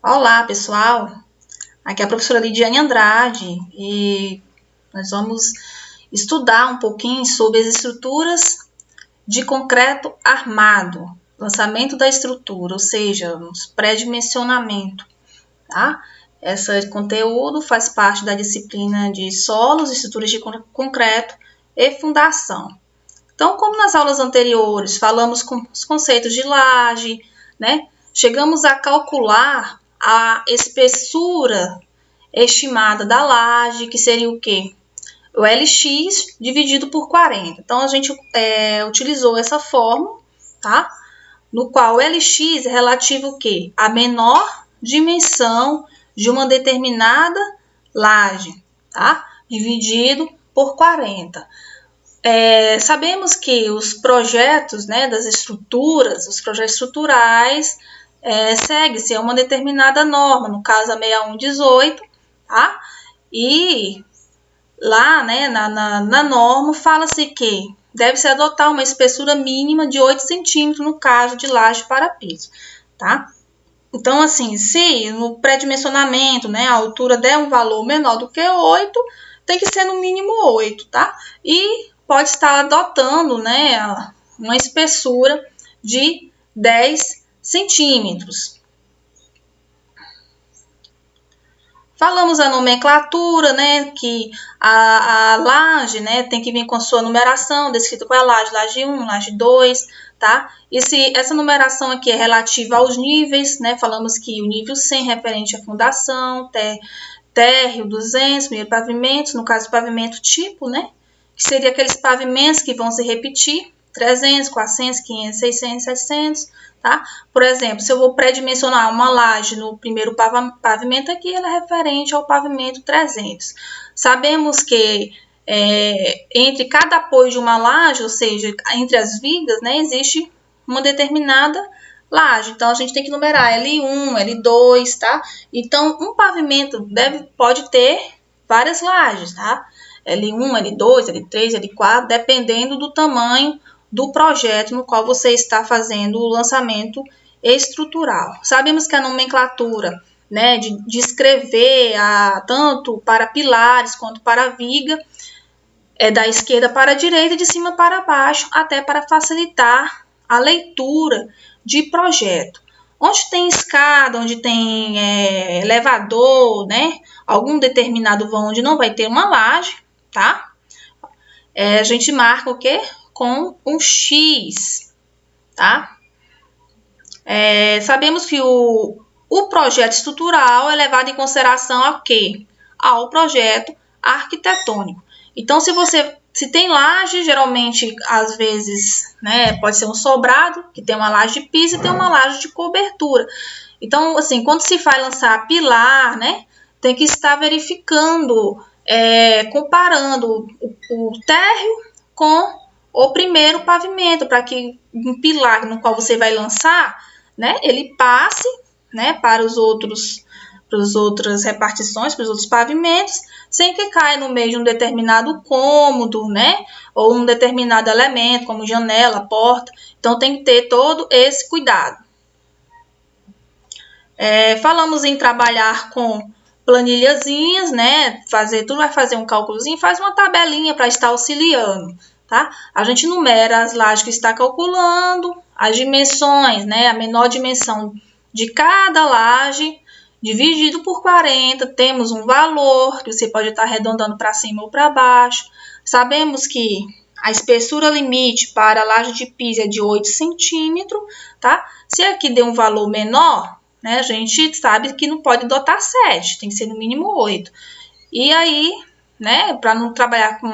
Olá, pessoal. Aqui é a professora Lidiane Andrade e nós vamos estudar um pouquinho sobre as estruturas de concreto armado, lançamento da estrutura, ou seja, os pré-dimensionamento, tá? Esse conteúdo faz parte da disciplina de solos, estruturas de concreto e fundação. Então, como nas aulas anteriores falamos com os conceitos de laje, né? Chegamos a calcular a espessura estimada da laje, que seria o quê? O LX dividido por 40. Então, a gente utilizou essa fórmula, tá? No qual o LX é relativo o quê? A menor dimensão de uma determinada laje, tá? Dividido por 40. Sabemos que os projetos, né, das estruturas, os projetos estruturais, segue-se a uma determinada norma, no caso a 6118, tá? E lá, né, na norma, fala-se que deve-se adotar uma espessura mínima de 8 centímetros no caso de laje para piso, tá? Então, assim, se no pré-dimensionamento, né, a altura der um valor menor do que 8, tem que ser no mínimo 8, tá? E pode estar adotando, né, uma espessura de 10 centímetros. Falamos a nomenclatura, né, que a laje, né, tem que vir com a sua numeração, descrita com a laje 1, laje 2, tá? E essa numeração aqui é relativa aos níveis, né, falamos que o nível 100 referente à fundação, térreo 200, primeiro pavimentos, no caso pavimento tipo, né, que seria aqueles pavimentos que vão se repetir, 300, 400, 500, 600, 700, tá? Por exemplo, se eu vou pré-dimensionar uma laje no primeiro pavimento aqui, ela é referente ao pavimento 300. Sabemos que entre cada apoio de uma laje, ou seja, entre as vigas, né, existe uma determinada laje. Então, a gente tem que numerar L1, L2, tá? Então, um pavimento pode ter várias lajes, tá? L1, L2, L3, L4, dependendo do tamanho do projeto no qual você está fazendo o lançamento estrutural. Sabemos que a nomenclatura, né, de descrever tanto para pilares quanto para viga, é da esquerda para a direita e de cima para baixo, até para facilitar a leitura de projeto. Onde tem escada, onde tem elevador, né, algum determinado vão onde não vai ter uma laje, tá? A gente marca o quê? Com um X, tá? Sabemos que o projeto estrutural é levado em consideração a quê? Ao projeto arquitetônico. Então, se tem laje, geralmente, às vezes, né, pode ser um sobrado, que tem uma laje de piso e tem uma laje de cobertura. Então, assim, quando se vai lançar pilar, né, tem que estar verificando, comparando o térreo com o primeiro pavimento, para que um pilar no qual você vai lançar, né, ele passe, né, para as outras repartições, para os outros pavimentos, sem que caia no meio de um determinado cômodo, né, ou um determinado elemento, como janela, porta. Então, tem que ter todo esse cuidado. Falamos em trabalhar com planilhazinhas, né, vai fazer um cálculozinho, faz uma tabelinha para estar auxiliando. Tá? A gente numera as lajes que está calculando, as dimensões, né? A menor dimensão de cada laje, dividido por 40, temos um valor que você pode estar arredondando para cima ou para baixo. Sabemos que a espessura limite para a laje de piso é de 8 centímetros, tá? Se aqui der um valor menor, né, a gente sabe que não pode adotar 7, tem que ser no mínimo 8. E aí, né, para não trabalhar com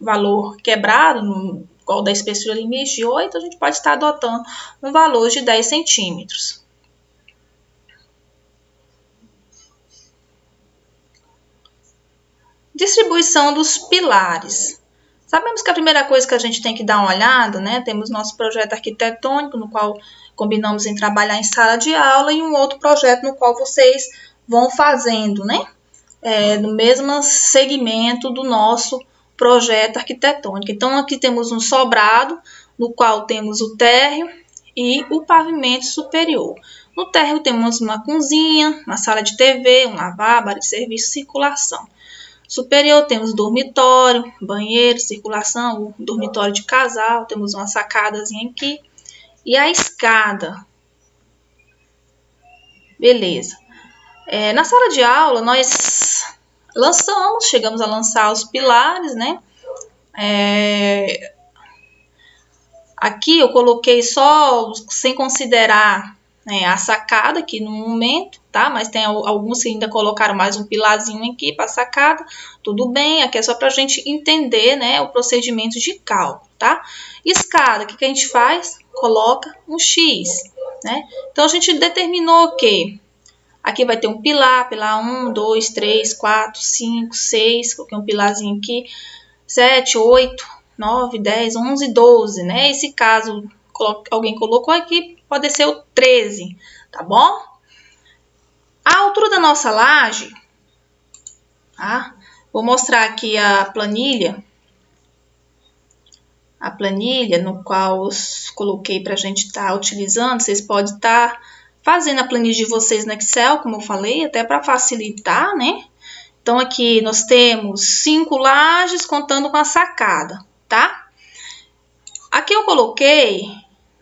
valor quebrado, igual da espessura limite de 8, a gente pode estar adotando um valor de 10 centímetros. Distribuição dos pilares. Sabemos que a primeira coisa que a gente tem que dar uma olhada, né, temos nosso projeto arquitetônico, no qual combinamos em trabalhar em sala de aula, e um outro projeto no qual vocês vão fazendo, né, no mesmo segmento do nosso projeto arquitetônico. Então, aqui temos um sobrado, no qual temos o térreo e o pavimento superior. No térreo temos uma cozinha, uma sala de TV, um lavabo, área de serviço, circulação. Superior temos dormitório, banheiro, circulação, o dormitório de casal, temos uma sacadazinha aqui e a escada. Beleza. Na sala de aula nós chegamos a lançar os pilares, né? Aqui eu coloquei só, sem considerar, né, a sacada aqui no momento, tá? Mas tem alguns que ainda colocaram mais um pilarzinho aqui para a sacada. Tudo bem, aqui é só para a gente entender, né, o procedimento de cálculo, tá? Escada, o que a gente faz? Coloca um X, né? Então, a gente determinou o quê? Aqui vai ter um pilar 1, 2, 3, 4, 5, 6, coloquei um pilarzinho aqui, 7, 8, 9, 10, 11, 12, né? Esse caso alguém colocou aqui, pode ser o 13, tá bom? A altura da nossa laje, tá? Vou mostrar aqui a planilha no qual eu coloquei para a gente estar utilizando. Vocês podem estar fazendo a planilha de vocês no Excel, como eu falei, até para facilitar, né? Então, aqui nós temos 5 lajes contando com a sacada, tá? Aqui eu coloquei,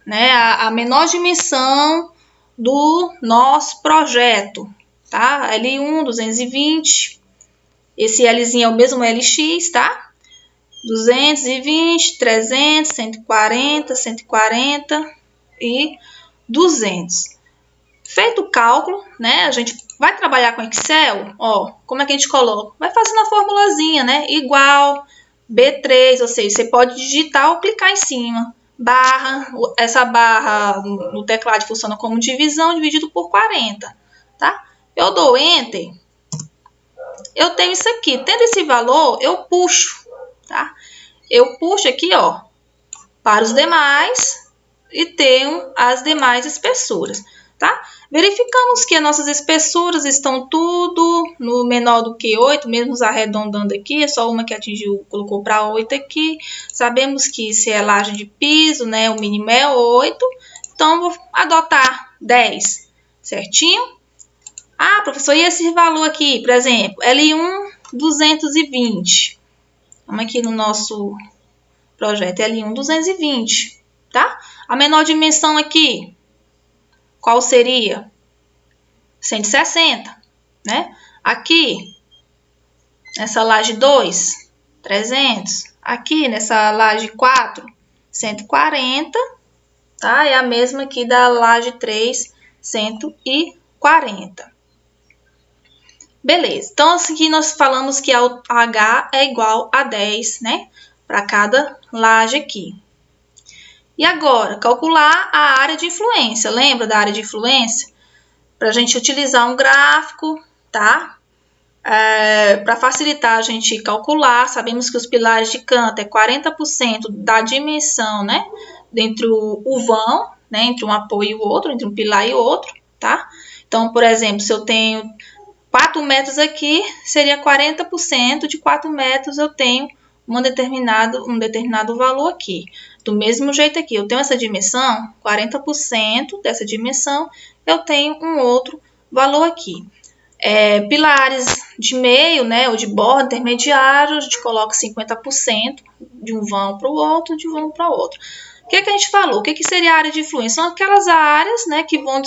né, a menor dimensão do nosso projeto, tá? L1, 220. Esse Lzinho é o mesmo LX, tá? 220, 300, 140, 140 e 200. Feito o cálculo, né? A gente vai trabalhar com Excel, ó, como é que a gente coloca? Vai fazendo a formulazinha, né? Igual B3, ou seja, você pode digitar ou clicar em cima. Barra, essa barra no teclado funciona como divisão, dividido por 40, tá? Eu dou Enter, eu tenho isso aqui. Tendo esse valor, eu puxo, tá? Eu puxo aqui, ó, para os demais e tenho as demais espessuras, tá? Verificamos que as nossas espessuras estão tudo no menor do que 8, mesmo arredondando aqui, é só uma que atingiu, colocou para 8 aqui. Sabemos que se é laje de piso, né, o mínimo é 8, então vou adotar 10, certinho? Ah, professor, e esse valor aqui, por exemplo, L1, 220. Vamos aqui no nosso projeto L1, 220, tá? A menor dimensão aqui, qual seria? 160, né? Aqui, nessa laje 2, 300. Aqui, nessa laje 4, 140, tá? É a mesma aqui da laje 3, 140. Beleza, então aqui nós falamos que a H é igual a 10, né? Para cada laje aqui. E agora, calcular a área de influência. Lembra da área de influência? Para a gente utilizar um gráfico, tá? Para facilitar a gente calcular, sabemos que os pilares de canto é 40% da dimensão, né? Entre o vão, né? Entre um apoio e o outro, entre um pilar e o outro, tá? Então, por exemplo, se eu tenho 4 metros aqui, seria 40% de 4 metros eu tenho um determinado valor aqui. Do mesmo jeito aqui, eu tenho essa dimensão, 40% dessa dimensão, eu tenho um outro valor aqui. Pilares de meio, né, ou de borda intermediário, a gente coloca 50% de um vão para o outro, de um vão para o outro. O que a gente falou? O que seria a área de influência? São aquelas áreas, né, que vão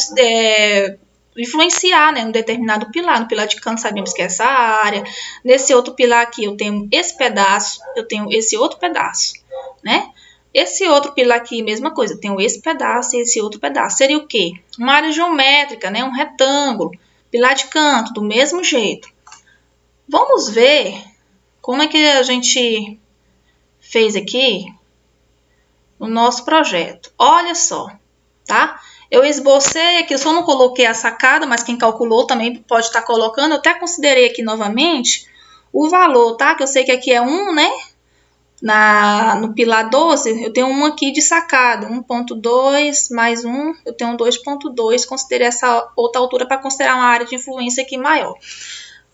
influenciar, né, um determinado pilar. No pilar de canto sabemos que é essa área. Nesse outro pilar aqui eu tenho esse pedaço, eu tenho esse outro pedaço, né? Esse outro pilar aqui, mesma coisa, eu tenho esse pedaço e esse outro pedaço. Seria o quê? Uma área geométrica, né? Um retângulo. Pilar de canto, do mesmo jeito. Vamos ver como é que a gente fez aqui no nosso projeto. Olha só, tá? Eu esbocei aqui, eu só não coloquei a sacada, mas quem calculou também pode estar colocando. Eu até considerei aqui novamente o valor, tá? Que eu sei que aqui é 1, né? No pilar 12, eu tenho um aqui de sacada, 1.2 mais 1, eu tenho 2.2, considerei essa outra altura para considerar uma área de influência aqui maior.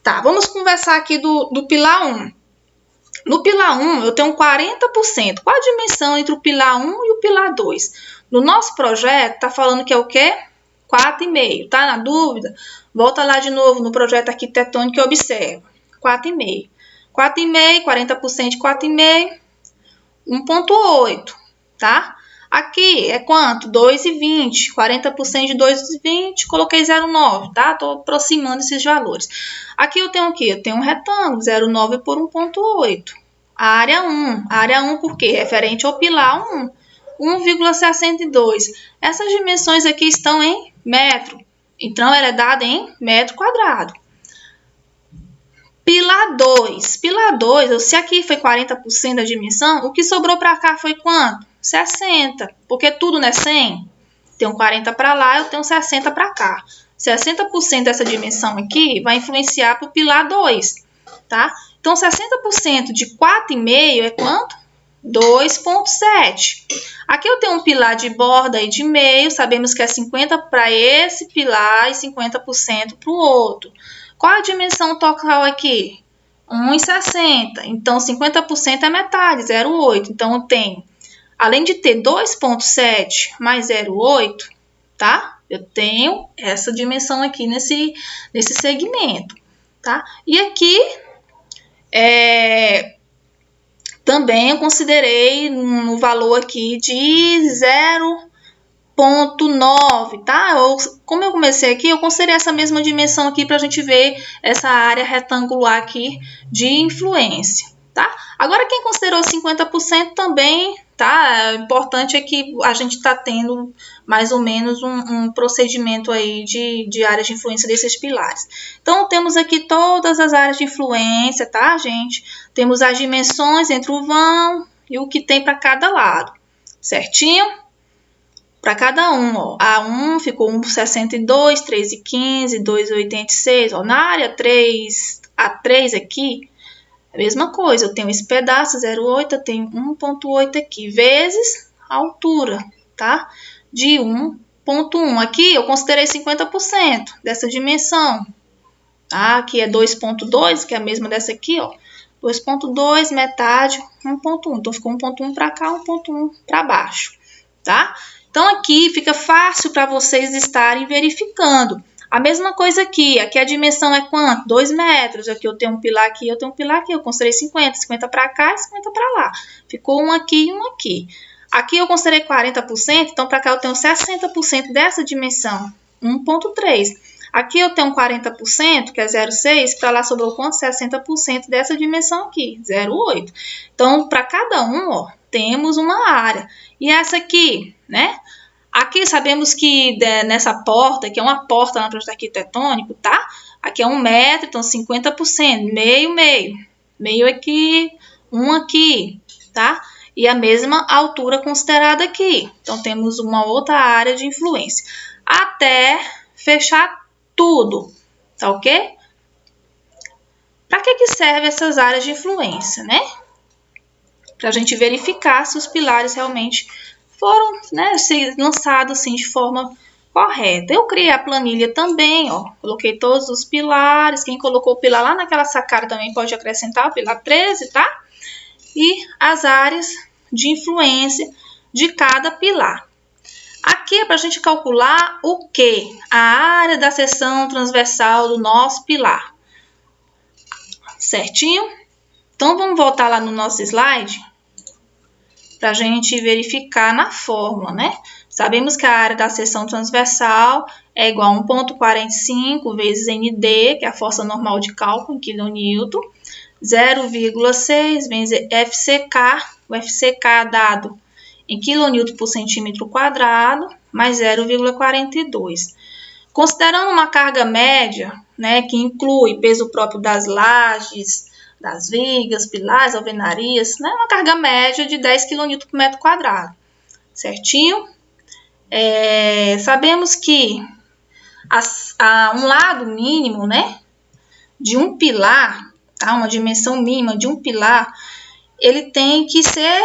Tá, vamos conversar aqui do pilar 1. No pilar 1, eu tenho 40%. Qual a dimensão entre o pilar 1 e o pilar 2? No nosso projeto, tá falando que é o quê? 4,5. Tá na dúvida? Volta lá de novo no projeto arquitetônico e observa. 4,5. 4,5, 40% de 4,5, 1,8, tá? Aqui é quanto? 2,20. 40% de 2,20, coloquei 0,9, tá? Tô aproximando esses valores. Aqui eu tenho o quê? Eu tenho um retângulo, 0,9 por 1,8. A área 1. A área 1 por quê? Referente ao pilar 1. 1,62. Essas dimensões aqui estão em metro. Então, ela é dada em metro quadrado. Pilar 2. Pilar 2, se aqui foi 40% da dimensão, o que sobrou para cá foi quanto? 60. Porque tudo não é 100? Tenho 40 para lá, eu tenho 60 para cá. 60% dessa dimensão aqui vai influenciar para o pilar 2, tá? Então, 60% de 4,5 é quanto? 2,7. Aqui eu tenho um pilar de borda e de meio, sabemos que é 50% para esse pilar e 50% para o outro. Qual a dimensão total aqui? 1,60. Então, 50% é metade, 0,8. Então, eu tenho, além de ter 2,7 mais 0,8, tá? Eu tenho essa dimensão aqui nesse segmento, tá? E aqui, também eu considerei no valor aqui de 0,9, tá? Como eu comecei aqui, eu considerei essa mesma dimensão aqui para a gente ver essa área retangular aqui de influência, tá? Agora, quem considerou 50% também, tá? O importante é que a gente está tendo mais ou menos um procedimento aí de área de influência desses pilares. Então, temos aqui todas as áreas de influência, tá, gente? Temos as dimensões entre o vão e o que tem para cada lado, certinho? Para cada um, ó, A1 ficou 1,62, 3,15, 2,86, ó, na área 3, A3 aqui, a mesma coisa, eu tenho esse pedaço, 0,8, eu tenho 1,8 aqui, vezes a altura, tá? De 1,1. Aqui eu considerei 50% dessa dimensão, tá? Aqui é 2,2, que é a mesma dessa aqui, ó. 2,2, metade, 1,1. Então, ficou 1,1 para cá, 1,1 para baixo, tá? Então, aqui fica fácil para vocês estarem verificando. A mesma coisa aqui a dimensão é quanto? 2 metros. Aqui eu tenho um pilar aqui, eu tenho um pilar aqui. Eu considerei 50, 50 para cá e 50 para lá. Ficou um aqui e um aqui. Aqui eu considerei 40%, então para cá eu tenho 60% dessa dimensão, 1,3. Aqui eu tenho 40%, que é 0,6, para lá sobrou quanto? 60% dessa dimensão aqui, 0,8. Então, para cada um, ó, temos uma área. E essa aqui, né? Aqui sabemos que nessa porta, que é uma porta no projeto arquitetônico, tá? Aqui é 1 metro, então 50%, meio, meio. Meio aqui, um aqui, tá? E a mesma altura considerada aqui. Então, temos uma outra área de influência. Até fechar tudo, tá ok? Para que servem essas áreas de influência, né? Para a gente verificar se os pilares realmente foram, né, lançados assim de forma correta. Eu criei a planilha também, ó, coloquei todos os pilares. Quem colocou o pilar lá naquela sacada também pode acrescentar o pilar 13, tá? E as áreas de influência de cada pilar. Aqui é para a gente calcular o quê? A área da seção transversal do nosso pilar. Certinho? Então, vamos voltar lá no nosso slide para a gente verificar na fórmula, né? Sabemos que a área da seção transversal é igual a 1,45 vezes ND, que é a força normal de cálculo em kN, 0,6 vezes FCK, o FCK dado em kN por centímetro quadrado, mais 0,42. Considerando uma carga média, né, que inclui peso próprio das lajes, das vigas, pilares, alvenarias, né, uma carga média de 10 kN por metro quadrado, certinho? Sabemos que um lado mínimo, né, de um pilar, tá, uma dimensão mínima de um pilar, ele tem que ser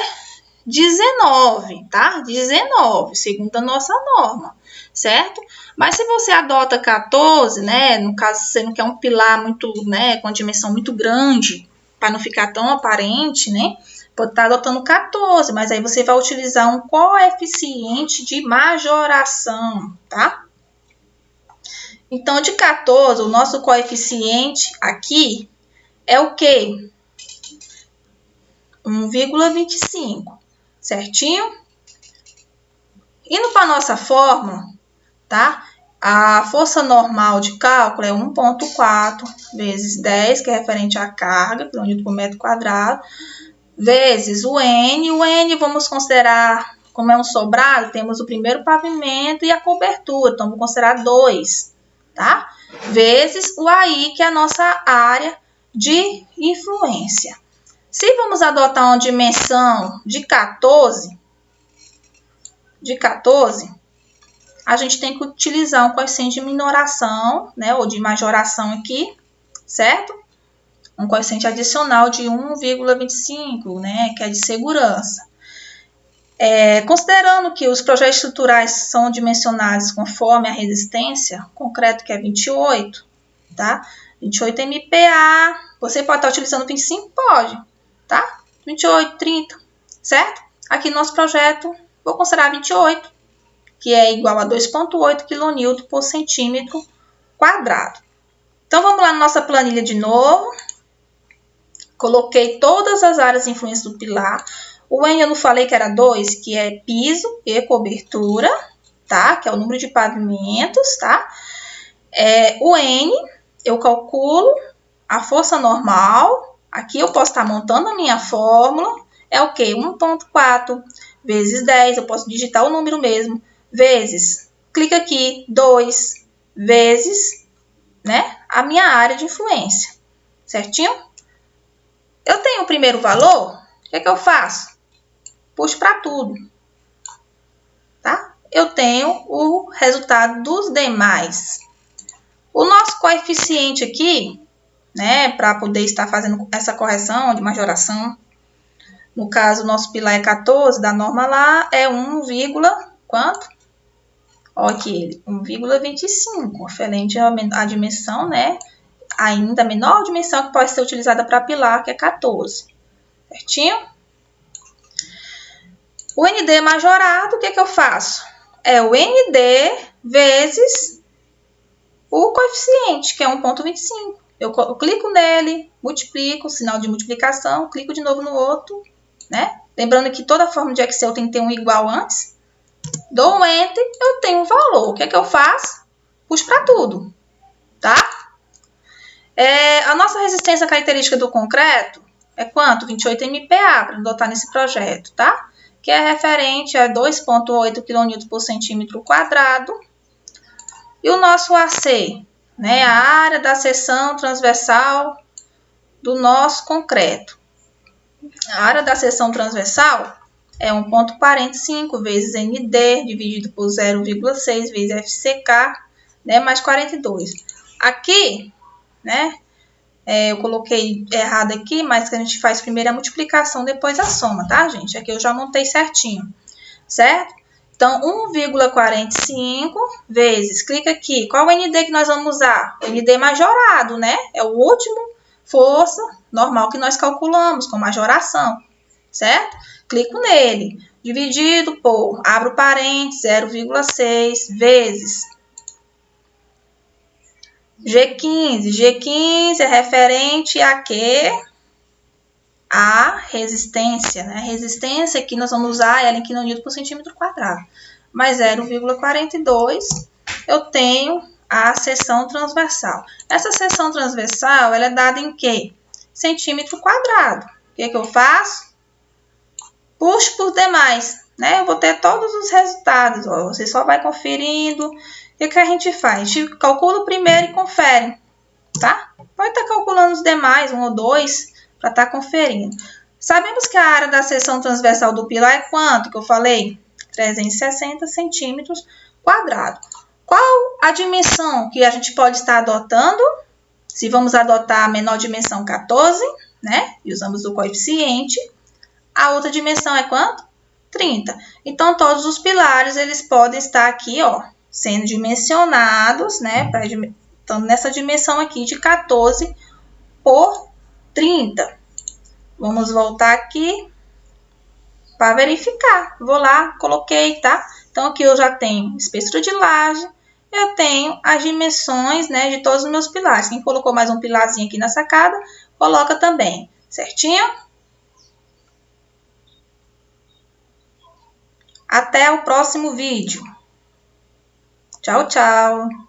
19, tá? 19, segundo a nossa norma, certo? Mas se você adota 14, né? No caso, você não quer um pilar muito, né? Com uma dimensão muito grande, para não ficar tão aparente, né? Pode estar adotando 14, mas aí você vai utilizar um coeficiente de majoração, tá? Então, de 14, o nosso coeficiente aqui é o quê? 1,25, certinho? Indo para a nossa fórmula, tá? A força normal de cálculo é 1,4 vezes 10, que é referente à carga, quilômetro por metro quadrado, vezes o N. O N vamos considerar, como é um sobrado, temos o primeiro pavimento e a cobertura, então vou considerar 2, tá? Vezes o AI, que é a nossa área de influência. Se vamos adotar uma dimensão de 14, a gente tem que utilizar um coeficiente de minoração, né, ou de majoração aqui, certo? Um coeficiente adicional de 1,25, né, que é de segurança. Considerando que os projetos estruturais são dimensionados conforme a resistência, concreto que é 28, tá? 28 MPa, você pode estar utilizando 25? Pode, tá? 28, 30, certo? Aqui no nosso projeto, vou considerar 28, que é igual a 2,8 kN por centímetro quadrado. Então, vamos lá na nossa planilha de novo. Coloquei todas as áreas de influência do pilar. O N eu não falei que era 2, que é piso e cobertura, tá? Que é o número de pavimentos, tá? O N, eu calculo a força normal. Aqui eu posso estar montando a minha fórmula. É o quê? 1,4 vezes 10, eu posso digitar o número mesmo, vezes, clica aqui, 2, vezes, né, a minha área de influência, certinho? Eu tenho o primeiro valor, o que é que eu faço? Puxo para tudo, tá? Eu tenho o resultado dos demais. O nosso coeficiente aqui, né, para poder estar fazendo essa correção de majoração, no caso, o nosso pilar é 14, da norma lá é 1, quanto? Olha aqui, 1,25, referente à dimensão, né? Ainda a menor dimensão que pode ser utilizada para pilar, que é 14. Certinho? O ND majorado, o que é que eu faço? É o ND vezes o coeficiente, que é 1,25. Eu clico nele, multiplico, sinal de multiplicação, clico de novo no outro, né? Lembrando que toda forma de Excel tem que ter um igual antes. Dou um Enter, eu tenho um valor. O que é que eu faço? Puxo para tudo, tá? A nossa resistência característica do concreto é quanto? 28 MPa, para adotar nesse projeto, tá? Que é referente a 2,8 kN por centímetro quadrado. E o nosso AC, né? A área da seção transversal do nosso concreto. A área da seção transversal é 1,45 vezes ND dividido por 0,6 vezes FCK, né, mais 42. Aqui, né, eu coloquei errado aqui, mas que a gente faz primeiro a multiplicação, depois a soma, tá, gente? Aqui eu já montei certinho, certo? Então, 1,45 vezes, clica aqui, qual é o ND que nós vamos usar? O ND majorado, né? É o último força normal que nós calculamos com majoração, certo? Clico nele, dividido por, abro parênteses, 0,6 vezes G15. G15 é referente a quê? A resistência, né? A resistência que nós vamos usar ela em kN por centímetro quadrado. Mais 0,42, eu tenho a seção transversal. Essa seção transversal, ela é dada em quê? Centímetro quadrado. O que é que eu faço? Puxo por demais, né? Eu vou ter todos os resultados, ó. Você só vai conferindo. O que a gente faz? A gente calcula o primeiro e confere, tá? Pode estar calculando os demais, 1 ou 2, para estar conferindo. Sabemos que a área da seção transversal do pilar é quanto que eu falei? 360 centímetros quadrados. Qual a dimensão que a gente pode estar adotando? Se vamos adotar a menor dimensão 14, né? E usamos o coeficiente. A outra dimensão é quanto? 30. Então, todos os pilares, eles podem estar aqui, ó, sendo dimensionados, né? Então, nessa dimensão aqui de 14 por 30. Vamos voltar aqui para verificar. Vou lá, coloquei, tá? Então, aqui eu já tenho espessura de laje, eu tenho as dimensões, né, de todos os meus pilares. Quem colocou mais um pilarzinho aqui na sacada, coloca também, certinho? Até o próximo vídeo. Tchau, tchau!